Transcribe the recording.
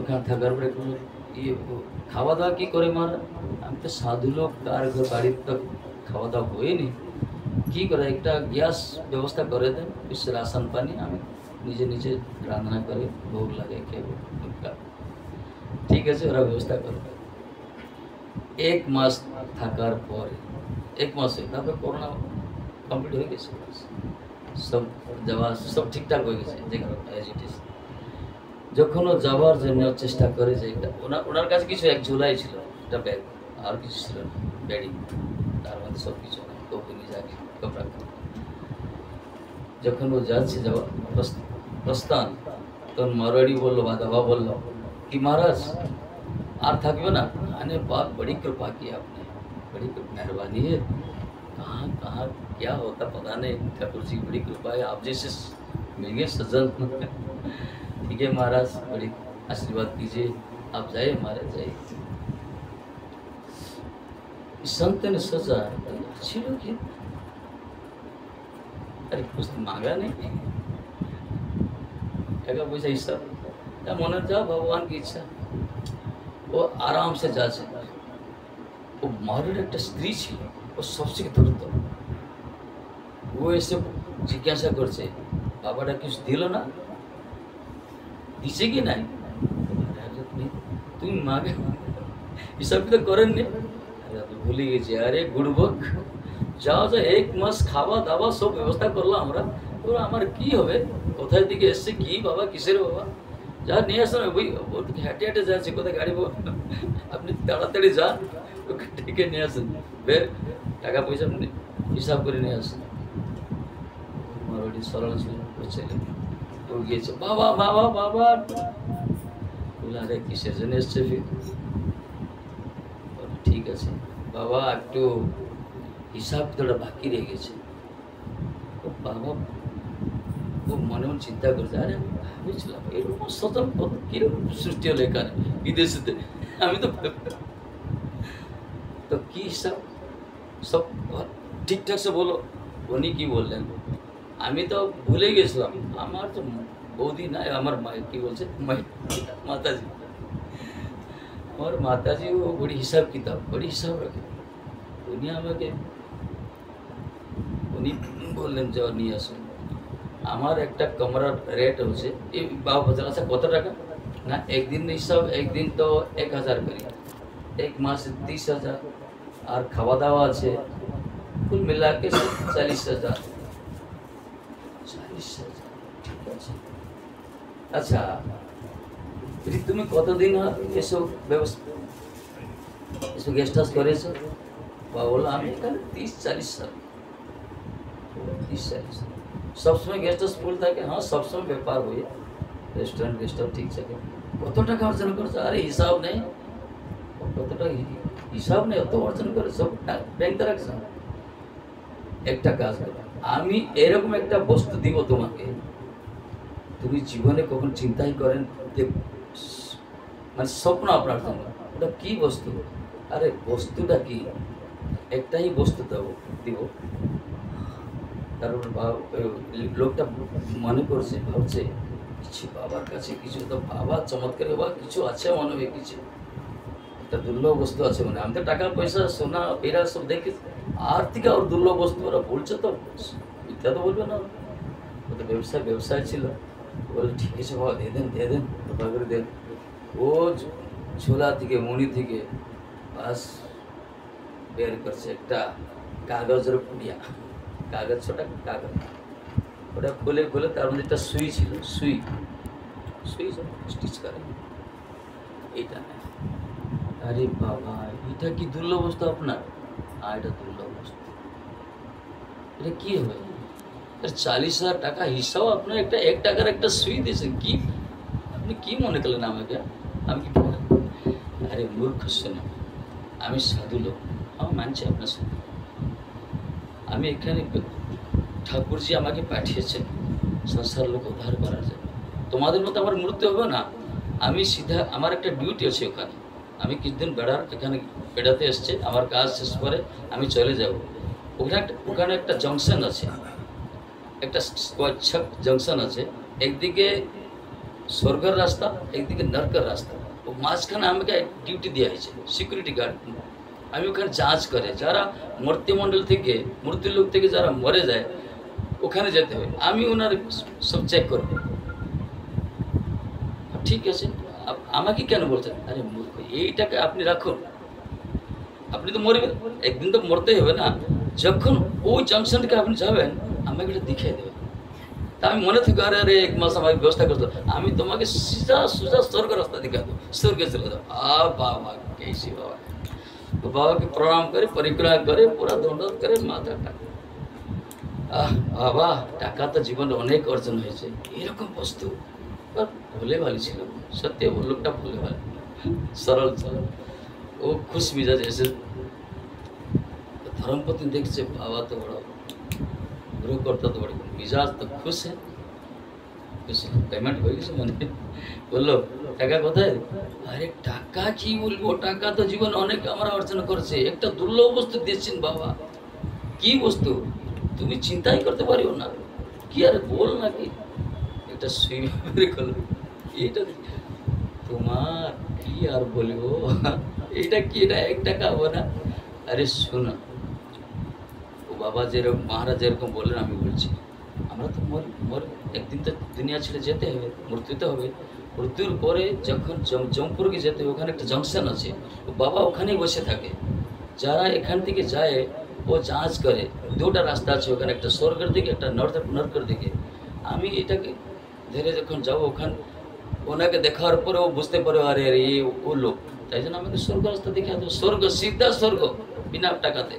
ওখানে থাকার পরে কোনো ইয়ে খাওয়া দাওয়া কী করে মারা, আমি তো সাধু লোক, তার ঘর বাড়ির তো খাওয়া দাওয়া হয়নি, কী করে একটা গ্যাস ব্যবস্থা করে দেন, কিছু রাশন পানি আমি নিজে নিজে রান্না করে ভোগ লাগে খেয়ে। ঠিক আছে, ওরা ব্যবস্থা করে। 1 মাস থাকার পরে, 1 মাসে তারপরে করোনা কমপ্লিট হয়ে গেছে, সব যাওয়া সব ঠিকঠাক হয়ে গেছে যেখানে অ্যাজ ইট ইজ। যখন ও যাওয়ার জন্য চেষ্টা করে যে একটা ওনার কাছে কিছু এক ঝুলাই ছিল, একটা ব্যাগ, আর কিছু ছিল না, বেডিং, তার মধ্যে সব কিছু না, কপি নিয়ে যাকে কপড়া। যখন ও যাচ্ছে যাওয়া প্রস্থান, তখন মারवाड़ी বললো বা দাবা বললো कि महाराज আর থাকবে না। अरे बाप, बड़ी कृपा की आपने, बड़ी मेहरबानी है, कहाँ कहाँ क्या होता पता नहीं, ठाकुर जी बड़ी कृपा है, आप जैसे मिल गए सज्जन। ठीक है महाराज, बड़ी आशीर्वाद कीजिए, आप जाइए, हमारे जाइए। संत ने सोचा अच्छी लोग हैं, अरे कुछ मांगा नहीं, টাকা পয়সা হিসাব, মনে যা ভগবান की इच्छा। ও আরাম সে যাচ্ছে। ও মারুর একটা স্ত্রী ছিল, ও সবচেয়ে দ্রুত। ও এসে জিজ্ঞাসা করছে, বাবাটা কিছু দিল না, দিছে কি নাই? তুমি মাগে হিসাব তো করেননি? ভুলে গেছি, আরে গুড়বক, যাও যা 1 মাস খাওয়া দাওয়া সব ব্যবস্থা করলাম আমরা, ওরা আমার কি হবে, কোথায় দিকে এসছে, কি বাবা, কিসের বাবা, যা নিয়ে আসেন। ওই হেঁটে হেঁটে যাচ্ছে, কোথায় গাড়ি, আপনি তাড়াতাড়ি যান, ওকে ডেকে নিয়ে আসেন, বের টাকা পয়সা হিসাব করে নিয়ে আসেন। মারোয়াড়ি সরল ছিল, ও ছেলে ও গিয়েছে, বাবা বাবা বাবা, বলে আরে কিসের জন্য এসছে ফির? ঠিক আছে বাবা, একটু হিসাব তোটা বাকি রয়ে গেছে। ও বাবা, ও মনে মনে চিন্তা করছে, আরে আমি ভেবেছিলাম এরকম সতর্ক কিরকম সৃষ্টি হলো এখানে বিদেশেতে, আমি তো কি হিসাব সব ঠিকঠাক সে বলো। উনি কি বললেন, আমি তো ভুলে গেছিলাম, আমার তো বৌদি নাই, আমার কি বলছে মাতাজি, আমার মাতাজি ও বড়ি হিসাব কিতাব, বড়ি হিসাব রাখে। উনি আমাকে উনি বললেন যে নিয়ে আসুন, আমার একটা কমরার রেট হচ্ছে এই বাবা, আচ্ছা কত টাকা না, একদিন হিসাব, একদিন তো 1000 করি, 1 মাসে 30,000, আর খাওয়া দাওয়া আছে, কুল মিলা के 40,000। 40,000 ঠিক আছে। আচ্ছা তুমি কতদিন এসব ব্যবস্থা, এসব গেস্ট হাউস করেছো? বা বললো আমি এখানে 30-40 সাল। 30-40 সাল সবসময় গেস্ট হাউস ফুল থাকে? হ্যাঁ, সবসময় ব্যাপার হয়ে রেস্টুরেন্ট গেস্ট হাউস ঠিক থাকে। কত টাকা অর্জন করছো? আরে হিসাব নেই, কত টাকা হিসাব নেই, অত অর্জন করে সব ব্যাংকে রাখছো। একটা কাজ করো, আমি এরকম একটা বস্তু দিব তোমাকে, তুমি জীবনে কখন চিন্তাই করেন, মানে স্বপ্ন আপনার জন্য, ওটা কি বস্তু? আরে বস্তুটা কি? একটাই বস্তু দিব। কারণ লোকটা মনে করছে, ভাবছে কিছু বাবার কাছে কিছু তো, বাবা চমৎকার বাবা কিছু আছে মনে হয়, কিছু একটা দুর্লভ বস্তু আছে মানে। আমি তো টাকা পয়সা সোনা এরা সব দেখে, আর থেকে আর দুর্লভ বস্তু ওরা বলছে, তো মিথ্যা তো বলবে না। ও তো ব্যবসায় ছিল, বলে ঠিক আছে বাবা দিয়ে দেন কৃপা করে দেন। ও ছোলা থেকে মণি থেকে বাস বের করছে একটা কাগজের পুড়িয়া, কাগজ, ছোটা কাগজ, ওটা খুলে তার মধ্যে একটা সুই ছিল, সুই স্টিচ করে এইটা। আরে বাবা, এটা কি দুর্লভ বস্তু আপনার? আর এটা দুর্লভ বস্তু, এটা কি হবে? 40,000 টাকা হিসাব, আপনার একটা 1 টাকার একটা সুই দিয়েছেন, কি আপনি কি মনে করলেন আমাকে? আমি কি, আরে মূর্খ শোনো, আমি সাধু লোক, আমার মানছি আপনার সাথে, আমি এখানে ঠাকুরজি আমাকে পাঠিয়েছেন সংসার লোক উদ্ধার করার জন্য। তোমাদের মতো আমার মৃত্যু হবে না, আমি সিধা, আমার একটা ডিউটি আছে ওখানে, আমি কিছুদিন এখানে বেড়াতে এসছে, আমার কাজ শেষ করে আমি চলে যাব। ওখানে একটা জংশন আছে, একটা জংশন আছে, একদিকে স্বর্গের রাস্তা, একদিকে নরকের রাস্তা। ও মাঝখানে আমাকে ডিউটি দেওয়া হয়েছে সিকিউরিটি গার্ড। আমি ওখানে যাঁচ করে যারা মূর্তিমণ্ডল থেকে মূর্তিলোক থেকে যারা মরে যায় ওখানে যেতে হবে, আমি ওনার সব চেক করব। ঠিক আছে, আমাকে কেন বলছেন? আরে মূর্খ, এইটাকে আপনি রাখুন, আপনি তো মরবেন, একদিন তো মরতেই হবে না। যখন ওই জাংশনকে আপনি যাবেন আমাকে এটা দেখিয়ে দেবেন। তা আমি মনে থাকি আরে আরে 1 মাস আমাকে ব্যবস্থা করতে, আমি তোমাকে সোজা সোজা স্বর্গ রাস্তা দেখা দেবো, স্বর্গে চলে যাবো। বাবা কেসি বাবা, তো বাবাকে প্রণাম করে পরিক্রমা করে পুরা দণ্ডবোধ করে মাথা টাকা। বাবা, টাকা তো জীবনে অনেক অর্জন হয়েছে, এরকম বস্তু ভুলে ভালো ছিল। সত্যি ও লোকটা ভুলে ভালো, সরল সরল। ও খুশ মিজাজ এসে धर्मपत्नी देखছে বাবা তো বড় গৃহকর্তা তো বড় মিজাজ তো খুশ है, খুশ পেমেন্ট হয়ে গেছে। মানে বললো টাকা কোথায়? আরে টাকা কি বলবো, টাকা তো জীবন অনেক আমরা অর্জন করেছে, একটা দুর্লভ বস্তু দিয়েছেন বাবা। কি বস্তু তুমি চিন্তাই করতে পারিও না। কি আর বল নাকি একটা সুইমিং করলো, এটা তোমার কি আর বলবো, এটা কি, এটা 1 টাকা হবে না। আরে শোনো, ও বাবা যেরকম মহারাজ যেরকম বললেন আমি বলছি, আমরা তো মর একদিন তো দুনিয়া ছেড়ে যেতে হবে, মৃত্যুতে হবে। মৃত্যুর পরে যখন জমপুরকে যেতে হবে, ওখানে একটা জংশন আছে, ও বাবা ওখানেই বসে থাকে। যারা এখান থেকে যায় ও যাঁচ করে, 2টা রাস্তা আছে ওখানে, একটা স্বর্গের দিকে একটা নরকের দিকে। আমি এটাকে ধরে যখন যাবো ওখানে ওনাকে দেখার পরে ও বুঝতে পারে আরে আরে ও লোক, তাই জন্য আমাকে স্বর্গ রাস্তা দেখে, স্বর্গ সিধা স্বর্গ বিনা টাকাতে।